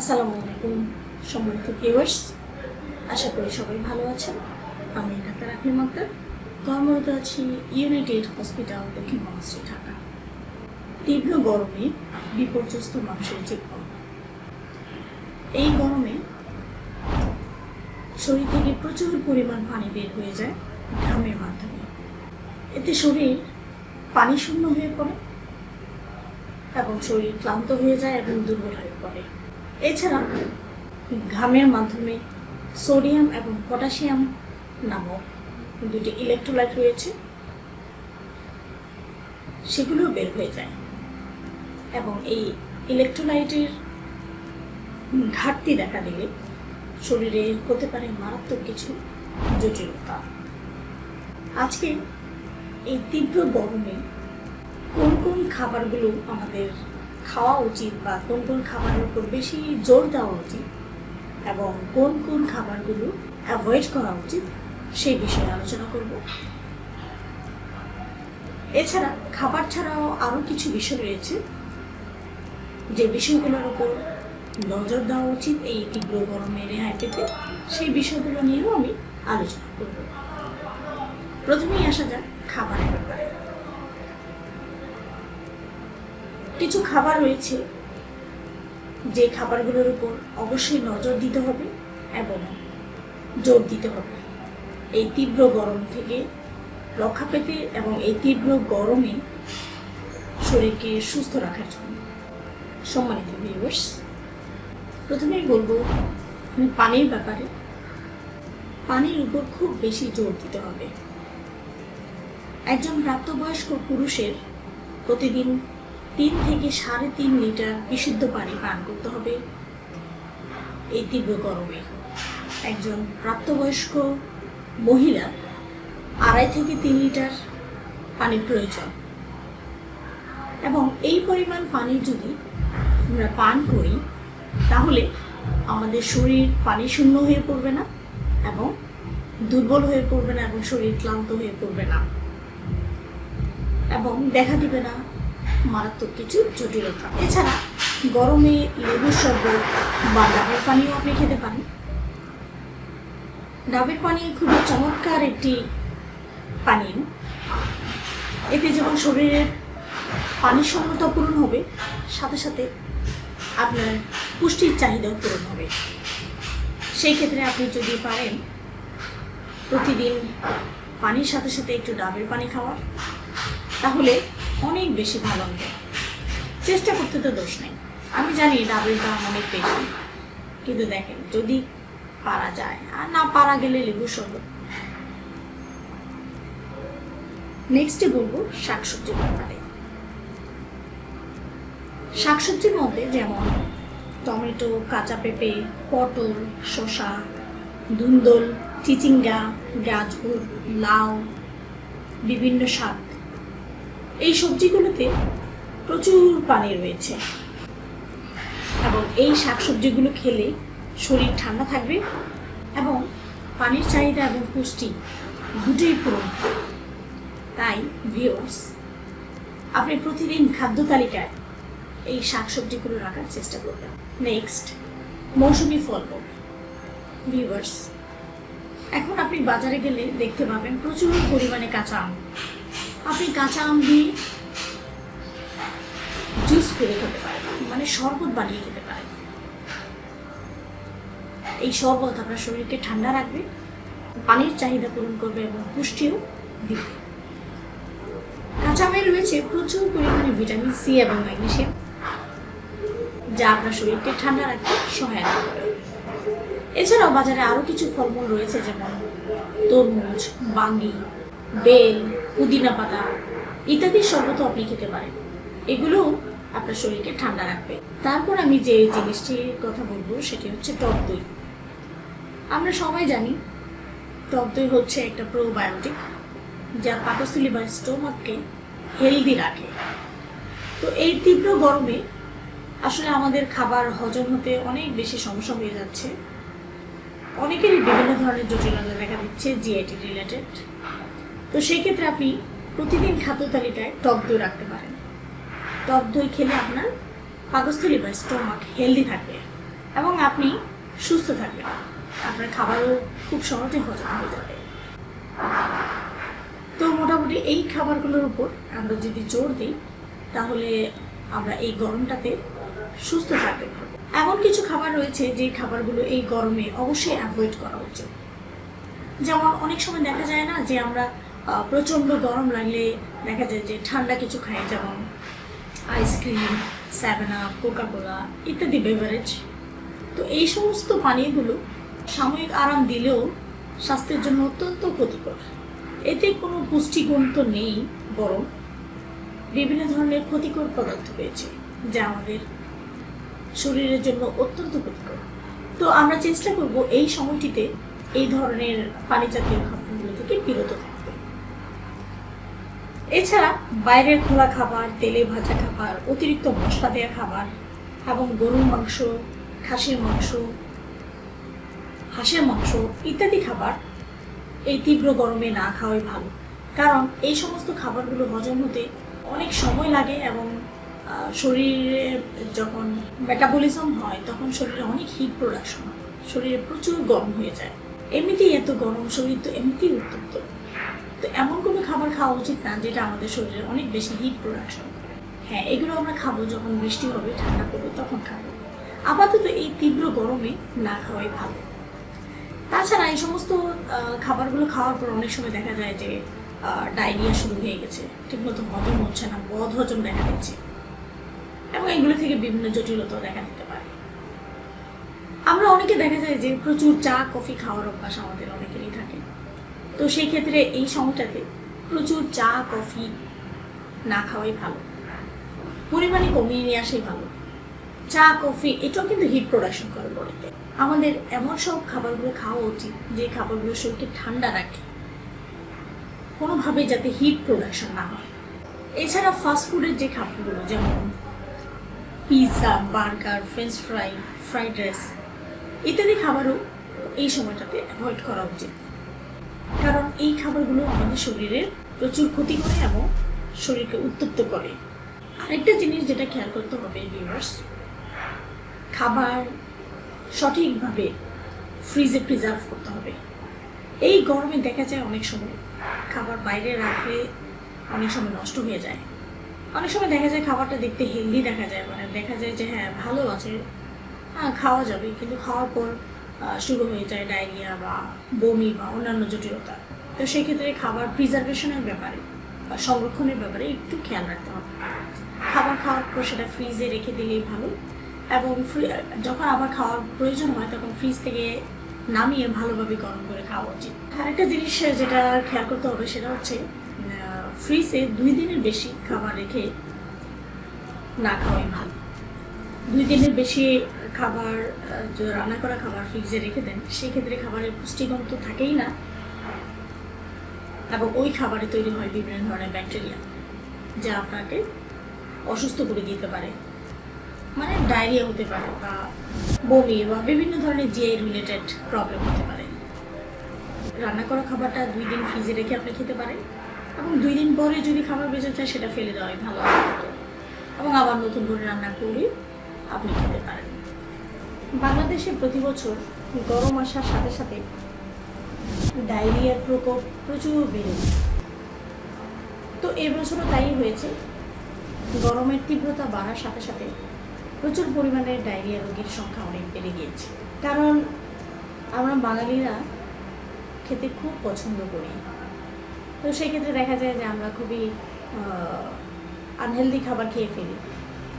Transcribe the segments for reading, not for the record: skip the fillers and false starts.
আসসালামু আলাইকুম সম্মানিত ভিউয়ার্স, আশা করি সবাই ভালো আছেন। আমি ডাক্তার আকলিমা আক্তার, কর্মরত আছি ইউনাইটেড হসপিটাল, দক্ষিণ মহাশ্রী, ঢাকা। তীব্র গরমে বিপর্যস্ত মানুষের জীবন। এই গরমে শরীর থেকে প্রচুর পরিমাণ পানি বের হয়ে যায় ঘামের মাধ্যমে। এতে শরীর পানি শূন্য হয়ে পড়ে এবং শরীর ক্লান্ত হয়ে যায় এবং দুর্বল হয়ে পড়ে। এছাড়া ঘামের মাধ্যমে সোডিয়াম এবং পটাশিয়াম নামক দুটি ইলেকট্রোলাইট রয়েছে, সেগুলো বের হয়ে যায় এবং এই ইলেকট্রোলাইটের ঘাটতি দেখা দিলে শরীরে হতে পারে মারাত্মক কিছু জটিলতা। আজকে এই তীব্র গরমে কোন কোন খাবারগুলো আমাদের খাওয়া উচিত বা কোন কোন খাবারের উপর বেশি জোর দেওয়া উচিত এবং কোন কোন খাবারগুলো অ্যাভয়েড করা উচিত সেই বিষয়ে আলোচনা করব। এছাড়া খাবার ছাড়াও আরও কিছু বিষয় রয়েছে যে বিষয়গুলোর উপর নজর দেওয়া উচিত এই তীব্র গরমে রেহাই পেতে, সেই বিষয়গুলো নিয়েও আমি আলোচনা করব। প্রথমেই আসা যাক খাবারের ব্যাপারে। কিছু খাবার রয়েছে যে খাবারগুলোর উপর অবশ্যই নজর দিতে হবে এবং জোর দিতে হবে এই তীব্র গরম থেকে রক্ষা পেতে এবং এই তীব্র গরমে শরীরকে সুস্থ রাখার জন্য। সম্মানিত ভিউয়ার্স, প্রথমেই বলবো আমি পানির ব্যাপারে। পানির উপর খুব বেশি জোর দিতে হবে। একজন প্রাপ্তবয়স্ক পুরুষের প্রতিদিন 3 থেকে 3.5 লিটার বিশুদ্ধ পানি পান করতে হবে এই তীব্র গরমে। একজন প্রাপ্তবয়স্ক মহিলা 2.5 থেকে 3 লিটার পানির প্রয়োজন এবং এই পরিমাণ পানি যদি আমরা পান করি তাহলে আমাদের শরীর পানি শূন্য হয়ে পড়বে না এবং দুর্বল হয়ে পড়বে না এবং শরীর ক্লান্ত হয়ে পড়বে না এবং দেখা দিবে না মারাত্মক কিছু জটিলতা। এছাড়া গরমে লেবুর শরবত বা ডাবের পানিও আপনি খেতে পারেন। ডাবের পানি খুবই চমৎকার একটি পানীয়। এতে যেমন শরীরের পানি শূন্যতা পূরণ হবে, সাথে সাথে আপনার পুষ্টির চাহিদাও পূরণ হবে। সেই ক্ষেত্রে আপনি যদি পারেন প্রতিদিন পানির সাথে সাথে একটু ডাবের পানি খাওয়ার, তাহলে অনেক বেশি ভালো হবে। চেষ্টা করতে তো দোষ নেই, আমি জানি ডাবের দাম অনেক বেশি, কিন্তু দেখেন যদি পারা যায়, আর না পারা গেলে লেবুর শরবত। নেক্সটে বলবো শাকসবজির ব্যাপারে। শাকসবজির মধ্যে যেমন টমেটো, কাঁচা পেঁপে, পটল, শসা, ধুন্দল, চিচিঙ্গা, গাজর, লাউ, বিভিন্ন শাক, এই সবজিগুলোতে প্রচুর পানি রয়েছে এবং এই শাকসবজিগুলো খেলে শরীর ঠান্ডা থাকবে এবং পানির চাহিদা এবং পুষ্টি দুটোই পূরণ হবে। তাই ভিউয়ার্স, আপনি প্রতিদিন খাদ্য তালিকায় এই শাকসবজিগুলো রাখার চেষ্টা করবেন। নেক্সট, মৌসুমি ফল। ভিউয়ার্স, এখন আপনি বাজারে গেলে দেখতে পাবেন প্রচুর পরিমাণে কাঁচা আম। আপনি কাঁচা আম দিয়ে জুস করে খেতে পারেন, মানে শরবত বানিয়ে খেতে পারেন। এই শরবত আপনার শরীরকে ঠান্ডা রাখবে, পানির চাহিদা পূরণ করবে এবং পুষ্টিও দিবে। কাঁচা আমে রয়েছে প্রচুর পরিমাণে ভিটামিন সি এবং ম্যাগনেসিয়াম, যা আপনার শরীরকে ঠান্ডা রাখতে সহায়তা করে। এছাড়াও বাজারে আরও কিছু ফলমূল রয়েছে, যেমন তরমুজ, বাঙ্গি, বেল, পুদিনা পাতা ইত্যাদি শরবতও আপনি খেতে পারেন। এগুলো আপনার শরীরকে ঠান্ডা রাখবে। তারপর আমি যে জিনিসটির কথা বলবো সেটি হচ্ছে টক দই। আমরা সবাই জানি টক দই হচ্ছে একটা প্রোবায়োটিক, যা পাকস্থলী বা স্টোমাককে হেলদি রাখে। তো এই তীব্র গরমে আসলে আমাদের খাবার হজম হতে অনেক বেশি সমস্যা হয়ে যাচ্ছে। অনেকেরই বিভিন্ন ধরনের জটিলতা দেখা দিচ্ছে জিআইটি রিলেটেড। তো সেই ক্ষেত্রে আপনি প্রতিদিন খাদ্য তালিকায় টক দই রাখতে পারেন। টক দই খেলে আপনার পাকস্থলী বা স্টোমাক হেলদি থাকবে এবং আপনি সুস্থ থাকবেন, আপনার খাবারও খুব সহজে হজম হয়ে যাবে। তো মোটামুটি এই খাবারগুলোর উপর আমরা যদি জোর দিই তাহলে আমরা এই গরমটাতে সুস্থ থাকতে পারবো। এমন কিছু খাবার রয়েছে যে খাবারগুলো এই গরমে অবশ্যই অ্যাভয়েড করা উচিত। যেমন অনেক সময় দেখা যায় না যে আমরা প্রচণ্ড গরম লাগলে দেখা যায় যে ঠান্ডা কিছু খাই, যেমন আইসক্রিম, 7 আপ, কোকা-কোলা ইত্যাদি বেভারেজ। তো এই সমস্ত পানীয়গুলো সাময়িক আরাম দিলেও স্বাস্থ্যের জন্য অত্যন্ত ক্ষতিকর। এতে কোনো পুষ্টিগুণ তো নেই, বরং বিভিন্ন ধরনের ক্ষতিকর পদার্থ রয়েছে যা আমাদের শরীরের জন্য অত্যন্ত ক্ষতিকর। তো আমরা চেষ্টা করব এই সময়টিতে এই ধরনের পানি জাতীয় খাবারগুলো থেকে বিরত থাকতে। এছাড়া বাইরের খোলা খাবার, তেলে ভাজা খাবার, অতিরিক্ত মশলা দেওয়া খাবার এবং গরুর মাংস, খাসির মাংস, হাঁসের মাংস ইত্যাদি খাবার এই তীব্র গরমে না খাওয়াই ভালো। কারণ এই সমস্ত খাবারগুলো হজম হতে অনেক সময় লাগে এবং শরীরে যখন মেটাবলিজম হয় তখন শরীরে অনেক হিট প্রোডাকশন হয়, শরীরে প্রচুর গরম হয়ে যায়। এমনিতেই এত গরম, শরীর তো এমনিতেই উত্তপ্ত। তো এমন কোনো খাবার খাওয়া উচিত না যেটা আমাদের শরীরে অনেক বেশি হিট প্রোডাকশন করে। হ্যাঁ, এগুলো আমরা খাবো যখন বৃষ্টি হবে, ঠান্ডা পড়বে তখন খাবো। আপাতত এই তীব্র গরমে না খাওয়াই ভালো। তাছাড়া এই সমস্ত খাবারগুলো খাওয়ার পর অনেক সময় দেখা যায় যে ডায়রিয়া শুরু হয়ে গেছে, ঠিকমতো হজম হচ্ছে না, বদ হজম দেখা দিচ্ছে এবং এগুলো থেকে বিভিন্ন জটিলতাও দেখা দিতে পারে। আমরা অনেকে দেখা যায় যে প্রচুর চা কফি খাওয়ার অভ্যাস আমাদের অনেকেরই থাকে। তো সেই ক্ষেত্রে এই সময়টাতে প্রচুর চা কফি না খাওয়াই ভালো, পরিমাণে কমিয়ে নিয়ে আসাই ভালো। চা কফি এটাও কিন্তু হিট প্রোডাকশন করে বডিতে। আমাদের এমন সব খাবারগুলো খাওয়া উচিত যে খাবারগুলো শরীরকে ঠান্ডা রাখে, কোনোভাবে যাতে হিট প্রোডাকশন না হয়। এছাড়া ফাস্টফুডের যে খাবারগুলো যেমন pizza, burger, French fry, fried rice ইত্যাদি খাবারও এই সময়টাতে অ্যাভয়েড করা উচিত। কারণ এই খাবারগুলো আমাদের শরীরের প্রচুর ক্ষতি করে এবং শরীরকে উত্তপ্ত করে। আরেকটা জিনিস যেটা খেয়াল করতে হবে ভিউয়ার্স, খাবার সঠিকভাবে ফ্রিজে প্রিজার্ভ করতে হবে। এই গরমে দেখা যায় অনেক সময় খাবার বাইরে রাখলে অনেক সময় নষ্ট হয়ে যায়। অনেক সময় দেখা যায় খাবারটা দেখতে হেলদি দেখা যায়, মানে দেখা যায় যে হ্যাঁ ভালো আছে, হ্যাঁ খাওয়া যাবে, কিন্তু খাওয়ার পর শুরু হয়ে যায় ডায়রিয়া বা বমি বা অন্যান্য জটিলতা। তো সেই ক্ষেত্রে খাবার প্রিজার্ভেশনের ব্যাপারে বা সংরক্ষণের ব্যাপারে একটু খেয়াল রাখতে হবে। খাবার খাওয়ার পর সেটা ফ্রিজে রেখে দিলেই ভালো এবং যখন আবার খাওয়ার প্রয়োজন হয় তখন ফ্রিজ থেকে নামিয়ে ভালোভাবে গরম করে খাওয়া উচিত। আরেকটা জিনিস যেটা খেয়াল করতে হবে সেটা হচ্ছে ফ্রিজে 2 দিনের বেশি খাবার রেখে না খাওয়াই ভালো। 2 দিনের বেশি খাবার রান্না করা খাবার ফ্রিজে রেখে দেন, সেক্ষেত্রে খাবারের পুষ্টিগুণ তো থাকেই না এবং ওই খাবারে তৈরি হয় বিভিন্ন ধরনের ব্যাকটেরিয়া যা আপনাকে অসুস্থ করে দিতে পারে, মানে ডায়রিয়া হতে পারে বা বমি বা বিভিন্ন ধরনের জিআই রিলেটেড প্রবলেম হতে পারে। রান্না করা খাবারটা 2 দিন ফ্রিজে রেখে আপনি খেতে পারেন এবং 2 দিন পরে যদি খাবার বেঁচে যায় সেটা ফেলে দেওয়াই ভালো এবং আবার নতুন করে রান্না করে আপনি খেতে পারেন। বাংলাদেশে প্রতি বছর গরম আসার সাথে সাথে ডায়রিয়ার প্রকোপ প্রচুর বেড়ে যায়। তো এবছরও তাই হয়েছে, গরমের তীব্রতা বাড়ার সাথে সাথে প্রচুর পরিমাণে ডায়রিয়া রোগীর সংখ্যা অনেক বেড়ে গিয়েছে। কারণ আমরা বাঙালিরা খেতে খুব পছন্দ করি। তো সেই ক্ষেত্রে দেখা যায় যে আমরা খুবই আনহেলদি খাবার খেয়ে ফেলি,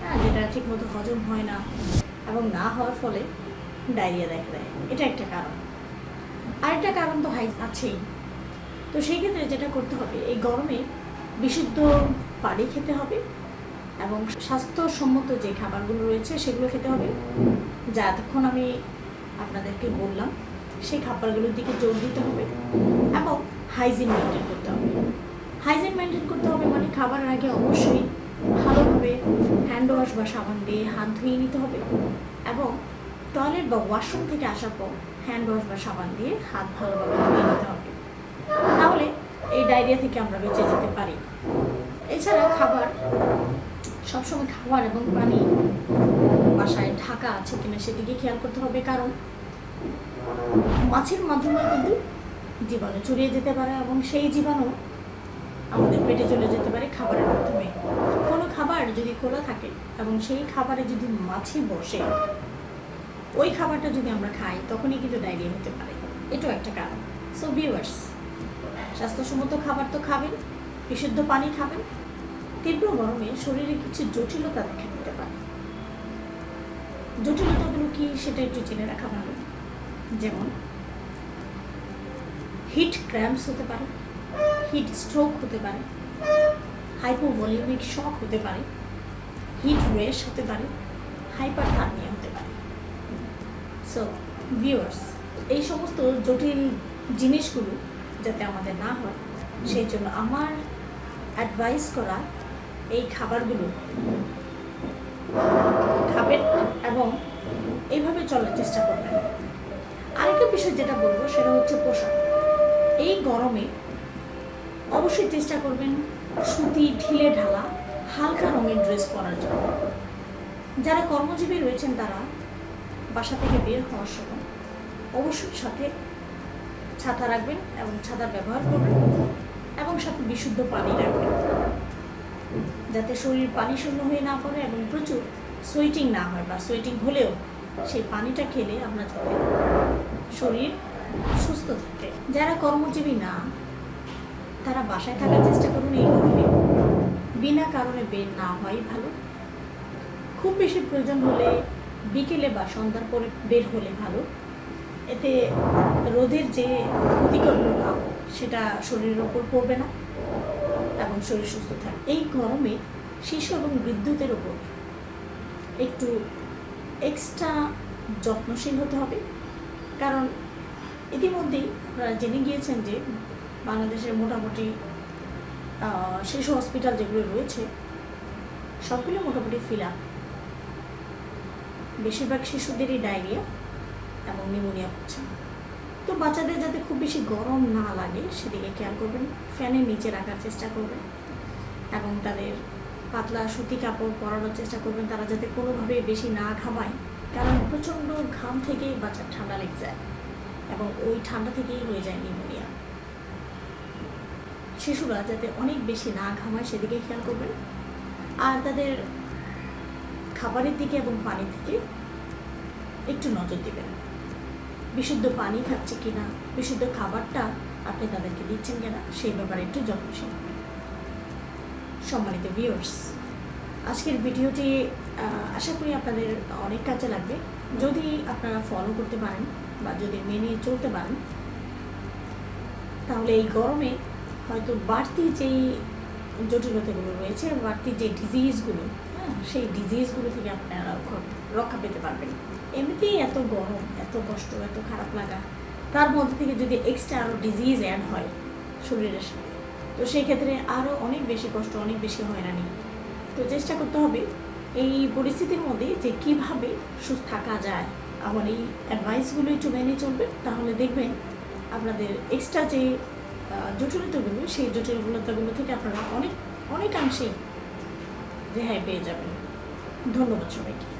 হ্যাঁ, যেটা ঠিকমতো হজম হয় না এবং না হওয়ার ফলে ডায়রিয়া দেখা দেয়। এটা একটা কারণ। আরেকটা কারণ তো আছেই। তো সেই ক্ষেত্রে যেটা করতে হবে, এই গরমে বিশুদ্ধ পানি খেতে হবে এবং স্বাস্থ্যসম্মত যে খাবারগুলো রয়েছে সেগুলো খেতে হবে, যা এতক্ষণ আমি আপনাদেরকে বললাম সেই খাবারগুলোর দিকে জোর দিতে হবে এবং হাইজিন মেনটেন করতে হবে। হাইজিন মেনটেন করতে হবে মানে খাবারের আগে অবশ্যই ভালোভাবে হ্যান্ড ওয়াশ বা সাবান দিয়ে হাত ধুয়ে নিতে হবে এবং টয়লেট বা ওয়াশরুম থেকে আসার পর হ্যান্ড ওয়াশ বা সাবান দিয়ে হাত ভালোভাবে ধুয়ে নিতে হবে, তাহলে এই ডায়রিয়া থেকে আমরা বেঁচে যেতে পারি। এছাড়া খাবার সবসময় খাবার এবং পানি বাসায় ঢাকা আছে কিনা সেদিকে খেয়াল করতে হবে, কারণ মাছের মাধ্যমে কিন্তু জীবাণু ছড়িয়ে যেতে পারে এবং সেই জীবাণু আমাদের পেটে চলে যেতে পারে খাবারের মাধ্যমে। কোনো খাবার যদি খোলা থাকে এবং সেই খাবারে যদি মাছি বসে, ওই খাবারটা যদি আমরা খাই তখনই কিন্তু ডায়রিয়া হতে পারে। এটাও একটা কারণ। সো ভিউয়ার্স, স্বাস্থ্যসম্মত খাবার তো খাবেন, বিশুদ্ধ পানি খাবেন। তীব্র গরমে শরীরে কিছু জটিলতা দেখা দিতে পারে। জটিলতাগুলো কি সেটা একটু জেনে রাখা ভালো। যেমন হিট ক্র্যাম্পস হতে পারে, হিট স্ট্রোক হতে পারে, হাইপোভলিউমিক শক হতে পারে, হিট রেশ হতে পারে, হাইপারথার্মিয়া হতে পারে। সো ভিউয়ার্স, এই সমস্ত জটিল জিনিসগুলো যাতে আমাদের না হয় সেই জন্য আমার অ্যাডভাইস করা এই খাবারগুলো খাবেন এবং এইভাবে চলার চেষ্টা করবেন। আরেকটা বিষয় যেটা বলবো সেটা হচ্ছে পোশাক। এই গরমে অবশ্যই চেষ্টা করবেন সুতি ঢিলে ঢালা হালকা রঙের ড্রেস পরার জন্য। যারা কর্মজীবী রয়েছেন তারা বাসা থেকে বের হওয়ার সময় অবশ্যই সাথে ছাতা রাখবেন এবং ছাতা ব্যবহার করবেন এবং সাথে বিশুদ্ধ পানি রাখবেন, যাতে শরীর পানি শূন্য হয়ে না পড়ে এবং প্রচুর সোয়েটিং না হয়, বা সোয়েটিং হলেও সেই পানিটা খেলে আমরা যাতে শরীর সুস্থ থাকে। যারা কর্মজীবী না তারা বাসায় থাকার চেষ্টা করুন। এই গরমে বিনা কারণে বের না হওয়াই ভালো। খুব বেশি প্রয়োজন হলে বিকেলে বা সন্ধ্যার পরে বের হলে ভালো। এতে রোদের যে ক্ষতিকর প্রভাব সেটা শরীরের ওপর পড়বে না এবং শরীর সুস্থ থাকে। এই গরমে শিশু এবং বৃদ্ধদের ওপর একটু এক্সট্রা যত্নশীল হতে হবে, কারণ ইতিমধ্যেই আপনারা জেনে গিয়েছেন যে বাংলাদেশের মোটামুটি শিশু হসপিটাল যেগুলো রয়েছে সবগুলো মোটামুটি ফিল আপ। বেশিরভাগ শিশুদেরই ডায়রিয়া এবং নিউমোনিয়া হচ্ছে। তো বাচ্চাদের যাতে খুব বেশি গরম না লাগে সেদিকে খেয়াল করবেন, ফ্যানের নিচে রাখার চেষ্টা করবেন এবং তাদের পাতলা সুতি কাপড় পরানোর চেষ্টা করবেন, তারা যাতে কোনোভাবে বেশি না ঘামায়, কারণ প্রচণ্ড ঘাম থেকেই বাচ্চার ঠান্ডা লেগে যায় এবং ওই ঠান্ডা থেকেই হয়ে যায় নিউমোনিয়া। শিশুরা যাতে অনেক বেশি না ঘামায় সেদিকে খেয়াল করবেন, আর তাদের খাবারের দিকে এবং পানির দিকে একটু নজর দেবেন। বিশুদ্ধ পানি খাচ্ছে কিনা, বিশুদ্ধ খাবারটা আপনি তাদেরকে দিচ্ছেন কিনা সেই ব্যাপারে একটু যত্নশীল হবেন। সম্মানিত ভিউয়ার্স, আজকের ভিডিওটি আশা করি আপনাদের অনেক কাজে লাগবে। যদি আপনারা ফলো করতে পারেন বা যদি মেনে চলতে পারেন তাহলে এই গরমে হয়তো বাড়তি যেই জটিলতাগুলো রয়েছে, বাড়তি যে ডিজিজগুলো, সেই ডিজিজগুলো থেকে আপনারা রক্ষা পেতে পারবেন। এমনিতেই এত গরম, এত কষ্ট, এত খারাপ লাগা, তার মধ্যে থেকে যদি এক্সট্রা আরও ডিজিজ অ্যাড হয় শরীরের সাথে, তো সেই ক্ষেত্রে আরও অনেক বেশি কষ্ট, অনেক বেশি হয়রানি। তো চেষ্টা করতে হবে এই পরিস্থিতির মধ্যে যে কীভাবে সুস্থ থাকা যায়। আমার এই অ্যাডভাইসগুলো একটু মেনে চলবেন, তাহলে দেখবেন আপনাদের এক্সট্রা যে জটিলতাগুলো, সেই জটিলতাগুলো থেকে আপনারা অনেকাংশেই রেহাই পেয়ে যাবেন। ধন্যবাদ সবাইকে।